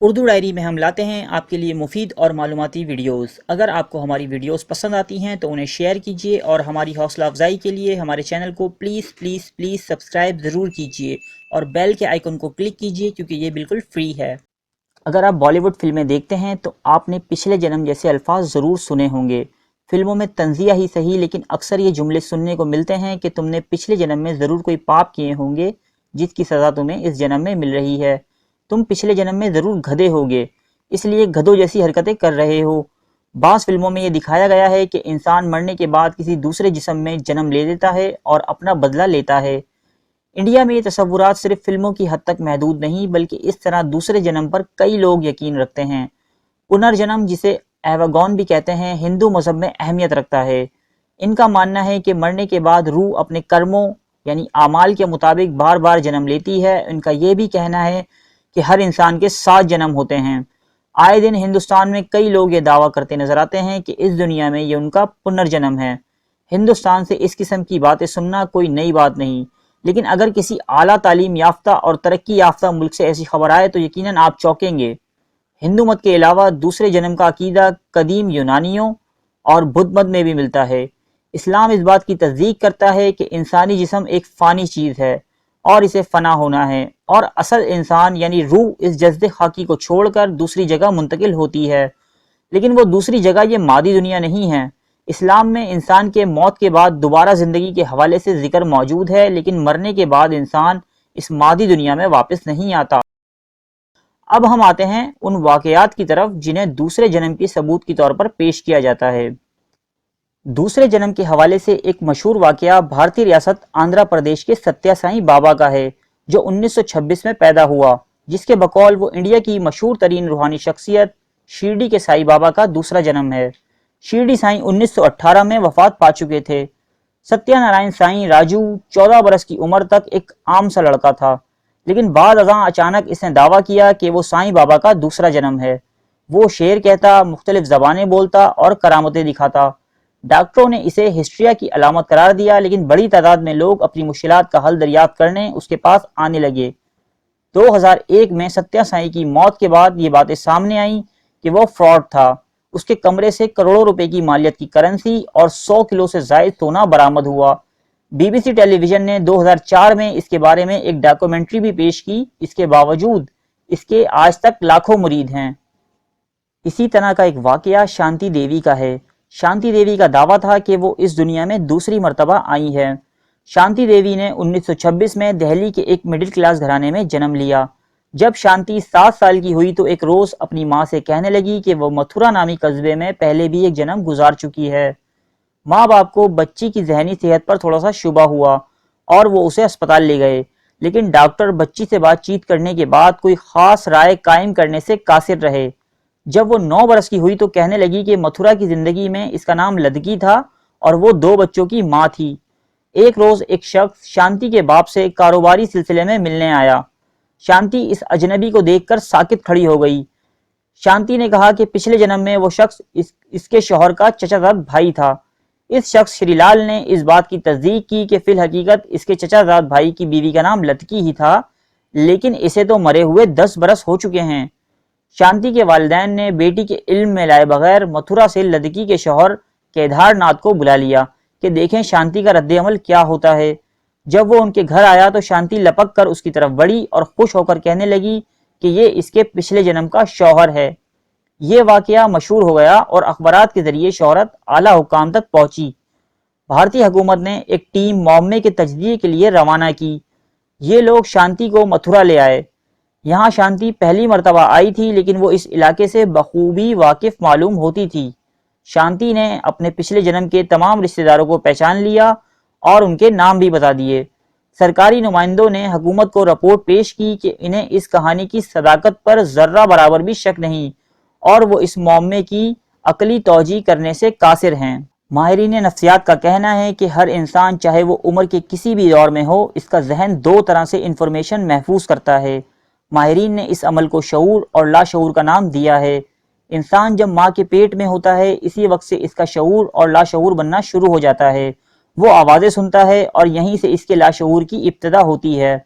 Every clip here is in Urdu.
اردو ڈائری میں ہم لاتے ہیں آپ کے لیے مفید اور معلوماتی ویڈیوز۔ اگر آپ کو ہماری ویڈیوز پسند آتی ہیں تو انہیں شیئر کیجیے اور ہماری حوصلہ افزائی کے لیے ہمارے چینل کو پلیز سبسکرائب ضرور کیجیے اور بیل کے آئیکن کو کلک کیجیے کیونکہ یہ بالکل فری ہے۔ اگر آپ بالی ووڈ فلمیں دیکھتے ہیں تو آپ نے پچھلے جنم جیسے الفاظ ضرور سنے ہوں گے۔ فلموں میں تنزیہ ہی صحیح لیکن اکثر یہ جملے سننے کو ملتے ہیں کہ تم نے پچھلے جنم میں ضرور کوئی پاپ کیے ہوں گے جس کی سزا تمہیں اس جنم میں مل رہی ہے۔ تم پچھلے جنم میں ضرور گدھے ہوگے اس لیے گدھوں جیسی حرکتیں کر رہے ہو۔ بعض فلموں میں یہ دکھایا گیا ہے کہ انسان مرنے کے بعد کسی دوسرے جسم میں جنم لے لیتا ہے اور اپنا بدلہ لیتا ہے۔ انڈیا میں یہ تصورات صرف فلموں کی حد تک محدود نہیں بلکہ اس طرح دوسرے جنم پر کئی لوگ یقین رکھتے ہیں۔ پنرجنم جسے ایواگون بھی کہتے ہیں ہندو مذہب میں اہمیت رکھتا ہے۔ ان کا ماننا ہے کہ مرنے کے بعد روح اپنے کرموں یعنی اعمال کے مطابق بار بار جنم لیتی ہے۔ ان کا یہ بھی کہنا ہے کہ ہر انسان کے 7 جنم ہوتے ہیں۔ آئے دن ہندوستان میں کئی لوگ یہ دعویٰ کرتے نظر آتے ہیں کہ اس دنیا میں یہ ان کا پنرجنم ہے۔ ہندوستان سے اس قسم کی باتیں سننا کوئی نئی بات نہیں، لیکن اگر کسی اعلیٰ تعلیم یافتہ اور ترقی یافتہ ملک سے ایسی خبر آئے تو یقیناً آپ چونکیں گے۔ ہندو مت کے علاوہ دوسرے جنم کا عقیدہ قدیم یونانیوں اور بدھ مت میں بھی ملتا ہے۔ اسلام اس بات کی تصدیق کرتا ہے کہ انسانی جسم ایک فانی چیز ہے اور اسے فنا ہونا ہے، اور اصل انسان یعنی روح اس جسد خاکی کو چھوڑ کر دوسری جگہ منتقل ہوتی ہے، لیکن وہ دوسری جگہ یہ مادی دنیا نہیں ہے۔ اسلام میں انسان کے موت کے بعد دوبارہ زندگی کے حوالے سے ذکر موجود ہے، لیکن مرنے کے بعد انسان اس مادی دنیا میں واپس نہیں آتا۔ اب ہم آتے ہیں ان واقعات کی طرف جنہیں دوسرے جنم کی ثبوت کے طور پر پیش کیا جاتا ہے۔ دوسرے جنم کے حوالے سے ایک مشہور واقعہ بھارتی ریاست آندھرا پردیش کے ستیہ سائی بابا کا ہے جو 1926 میں پیدا ہوا، جس کے بقول وہ انڈیا کی مشہور ترین روحانی شخصیت شیرڈی کے سائی بابا کا دوسرا جنم ہے۔ شیرڈی سائی 1918 میں وفات پا چکے تھے۔ ستیہ نارائن سائی راجو 14 برس کی عمر تک ایک عام سا لڑکا تھا، لیکن بعد ازاں اچانک اس نے دعویٰ کیا کہ وہ سائی بابا کا دوسرا جنم ہے۔ وہ شعر کہتا، مختلف زبانیں بولتا اور کرامتیں دکھاتا۔ ڈاکٹروں نے اسے ہسٹریا کی علامت قرار دیا، لیکن بڑی تعداد میں لوگ اپنی مشکلات کا حل دریافت کرنے اس کے پاس آنے لگے۔ 2001 میں ستیہ سائی کی موت کے بعد یہ باتیں سامنے آئیں کہ وہ فراڈ تھا۔ اس کے کمرے سے کروڑوں روپے کی مالیت کی کرنسی اور 100 کلو سے زائد سونا برآمد ہوا۔ B B C television نے 2004 میں اس کے بارے میں ایک ڈاکومنٹری بھی پیش کی۔ اس کے باوجود اس کے آج تک لاکھوں مرید ہیں۔ اسی طرح کا ایک واقعہ شانتی دیوی کا ہے۔ شانتی دیوی کا دعویٰ تھا کہ وہ اس دنیا میں دوسری مرتبہ آئی ہے۔ شانتی دیوی نے 1926 میں دہلی کے ایک مڈل کلاس گھرانے میں جنم لیا۔ جب شانتی 7 سال کی ہوئی تو ایک روز اپنی ماں سے کہنے لگی کہ وہ متھرا نامی قصبے میں پہلے بھی ایک جنم گزار چکی ہے۔ ماں باپ کو بچی کی ذہنی صحت پر تھوڑا سا شبہ ہوا اور وہ اسے اسپتال لے گئے، لیکن ڈاکٹر بچی سے بات چیت کرنے کے بعد کوئی خاص رائے قائم کرنے سے قاصر رہے۔ جب وہ 9 برس کی ہوئی تو کہنے لگی کہ متھرا کی زندگی میں اس کا نام لدکی تھا اور وہ 2 بچوں کی ماں تھی۔ ایک روز ایک شخص شانتی کے باپ سے کاروباری سلسلے میں ملنے آیا۔ شانتی اس اجنبی کو دیکھ کر ساکت کھڑی ہو گئی۔ شانتی نے کہا کہ پچھلے جنم میں وہ شخص اس کے شوہر کا چچا زاد بھائی تھا۔ اس شخص شری لال نے اس بات کی تصدیق کی کہ فی الحقیقت اس کے چچا زاد بھائی کی بیوی کا نام لدکی ہی تھا، لیکن اسے تو مرے ہوئے 10 برس ہو چکے ہیں۔ شانتی کے والدین نے بیٹی کے علم میں لائے بغیر متھرا سے لدکی کے شوہر کیدار ناتھ کو بلا لیا کہ دیکھیں شانتی کا رد عمل کیا ہوتا ہے۔ جب وہ ان کے گھر آیا تو شانتی لپک کر اس کی طرف بڑھی اور خوش ہو کر کہنے لگی کہ یہ اس کے پچھلے جنم کا شوہر ہے۔ یہ واقعہ مشہور ہو گیا اور اخبارات کے ذریعے شہرت اعلیٰ حکام تک پہنچی۔ بھارتی حکومت نے ایک ٹیم معمے کے تجزیے کے لیے روانہ کی۔ یہ لوگ شانتی کو متھرا لے آئے۔ یہاں شانتی پہلی مرتبہ آئی تھی، لیکن وہ اس علاقے سے بخوبی واقف معلوم ہوتی تھی۔ شانتی نے اپنے پچھلے جنم کے تمام رشتہ داروں کو پہچان لیا اور ان کے نام بھی بتا دیے۔ سرکاری نمائندوں نے حکومت کو رپورٹ پیش کی کہ انہیں اس کہانی کی صداقت پر ذرہ برابر بھی شک نہیں اور وہ اس معمے کی عقلی توجیہ کرنے سے قاصر ہیں۔ ماہرین نفسیات کا کہنا ہے کہ ہر انسان چاہے وہ عمر کے کسی بھی دور میں ہو، اس کا ذہن 2 طرح سے انفارمیشن محفوظ کرتا ہے۔ ماہرین نے اس عمل کو شعور اور لاشعور کا نام دیا ہے۔ انسان جب ماں کے پیٹ میں ہوتا ہے اسی وقت سے اس کا شعور اور لاشعور بننا شروع ہو جاتا ہے۔ وہ آوازیں سنتا ہے اور یہیں سے اس کے لاشعور کی ابتدا ہوتی ہے۔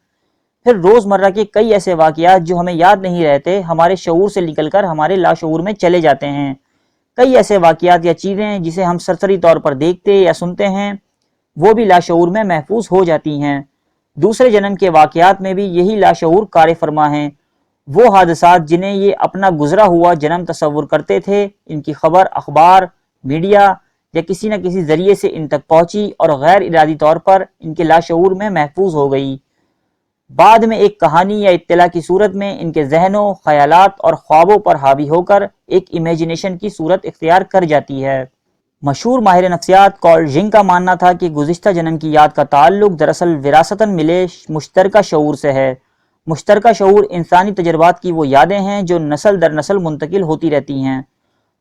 پھر روزمرہ کے کئی ایسے واقعات جو ہمیں یاد نہیں رہتے ہمارے شعور سے نکل کر ہمارے لاشعور میں چلے جاتے ہیں۔ کئی ایسے واقعات یا چیزیں جسے ہم سرسری طور پر دیکھتے یا سنتے ہیں وہ بھی لاشعور میں محفوظ ہو جاتی ہیں۔ دوسرے جنم کے واقعات میں بھی یہی لاشعور کار فرما ہیں۔ وہ حادثات جنہیں یہ اپنا گزرا ہوا جنم تصور کرتے تھے، ان کی خبر اخبار، میڈیا یا کسی نہ کسی ذریعے سے ان تک پہنچی اور غیر ارادی طور پر ان کے لاشعور میں محفوظ ہو گئی۔ بعد میں ایک کہانی یا اطلاع کی صورت میں ان کے ذہنوں، خیالات اور خوابوں پر حاوی ہو کر ایک امیجنیشن کی صورت اختیار کر جاتی ہے۔ مشہور ماہر نفسیات کارل جنگ کا ماننا تھا کہ گزشتہ جنم کی یاد کا تعلق دراصل وراثتاً ملے مشترکہ شعور سے ہے۔ مشترکہ شعور انسانی تجربات کی وہ یادیں ہیں جو نسل در نسل منتقل ہوتی رہتی ہیں۔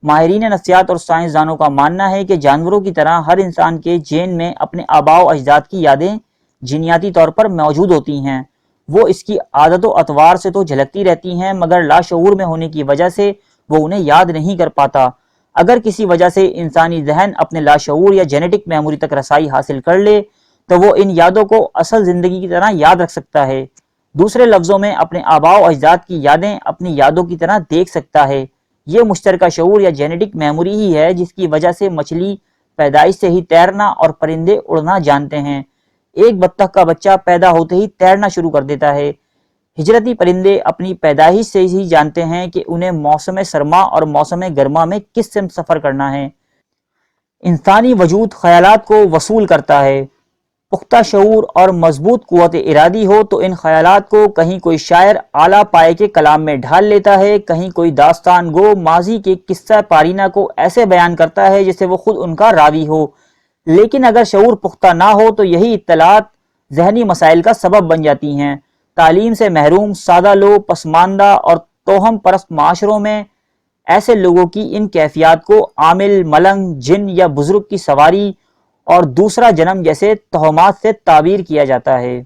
ماہرین نفسیات اور سائنسدانوں کا ماننا ہے کہ جانوروں کی طرح ہر انسان کے جین میں اپنے آباء و اجداد کی یادیں جینیاتی طور پر موجود ہوتی ہیں۔ وہ اس کی عادت و اطوار سے تو جھلکتی رہتی ہیں مگر لاشعور میں ہونے کی وجہ سے وہ انہیں یاد نہیں کر پاتا۔ اگر کسی وجہ سے انسانی ذہن اپنے لاشعور یا جینیٹک میموری تک رسائی حاصل کر لے تو وہ ان یادوں کو اصل زندگی کی طرح یاد رکھ سکتا ہے۔ دوسرے لفظوں میں اپنے آباء و اجداد کی یادیں اپنی یادوں کی طرح دیکھ سکتا ہے۔ یہ مشترکہ شعور یا جینیٹک میموری ہی ہے جس کی وجہ سے مچھلی پیدائش سے ہی تیرنا اور پرندے اڑنا جانتے ہیں۔ ایک بطخ کا بچہ پیدا ہوتے ہی تیرنا شروع کر دیتا ہے۔ ہجرتی پرندے اپنی پیدائش سے ہی جانتے ہیں کہ انہیں موسم سرما اور موسم گرما میں کس سمت سفر کرنا ہے۔ انسانی وجود خیالات کو وصول کرتا ہے۔ پختہ شعور اور مضبوط قوت ارادی ہو تو ان خیالات کو کہیں کوئی شاعر اعلیٰ پائے کے کلام میں ڈھال لیتا ہے، کہیں کوئی داستان گو ماضی کے قصہ پارینہ کو ایسے بیان کرتا ہے جیسے وہ خود ان کا راوی ہو۔ لیکن اگر شعور پختہ نہ ہو تو یہی اطلاعات ذہنی مسائل کا سبب بن جاتی ہیں۔ تعلیم سے محروم سادہ لوگ، پسماندہ اور توہم پرست معاشروں میں ایسے لوگوں کی ان کیفیات کو عامل، ملنگ، جن یا بزرگ کی سواری اور دوسرا جنم جیسے توہمات سے تعبیر کیا جاتا ہے۔